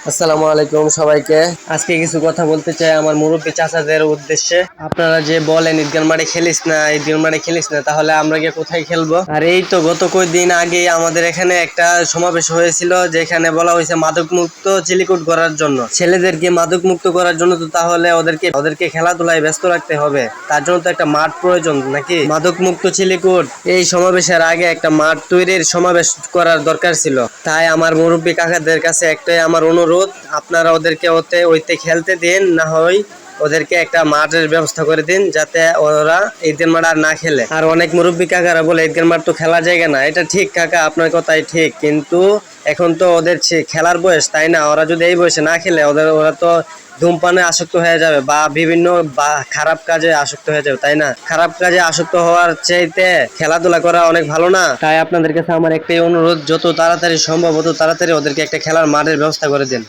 আসসালামু আলাইকুম সবাইকে। আজকে কিছু কথা বলতে চাই আমার মুরব্বী চাচাদের উদ্দেশ্যে। আপনারা যে বলেন ঈদগার মাঠে খেলিস না, ঈদগার মাঠে খেলিস না, তাহলে আমরা গিয়ে কোথায় খেলবো? আর এই তো গত কয়েকদিন আগে আমাদের এখানে একটা সমাবেশ হয়েছিল, যেখানে বলা হয়েছে মাদক মুক্ত চিলিকুট করার জন্য, ছেলেদেরকে মাদক মুক্ত করার জন্য। তো তাহলে ওদেরকে খেলাধুলায় ব্যস্ত রাখতে হবে, তার জন্য তো একটা মাঠ প্রয়োজন নাকি? মাদক মুক্ত চিলিকুট এই সমাবেশের আগে একটা মাঠ তৈরির সমাবেশ করার দরকার ছিল। তাই আমার মুরব্বী কাকাদের কাছে একটাই আমার অনুরোধ, আপনারা ওদেরকে ওইতে খেলতে দিন, না হয় ওদেরকে একটা মাঠের ব্যবস্থা করে দিন, যাতে ওরা ঈদের মাঠ আর না খেলে। আর অনেক মুরব্বী কাকারা বলে ঈদের মাঠ তো খেলার জায়গা না। এটা ঠিক কাকা, আপনার কথাই ঠিক, কিন্তু এখন তো ওদের খেলার বয়স, তাই না? ওরা যদি এই বয়সে না খেলে ওরা তো ধূমপানে আসক্ত হয়ে যাবে বা বিভিন্ন খারাপ কাজে আসক্ত হয়ে যাবে, তাই না? খারাপ কাজে আসক্ত হওয়ার চাইতে খেলাধুলা করা অনেক ভালো না? তাই আপনাদের কাছে আমার একটাই অনুরোধ, যত তাড়াতাড়ি সম্ভব তত তাড়াতাড়ি ওদেরকে একটা খেলার মাঠের ব্যবস্থা করে দিন।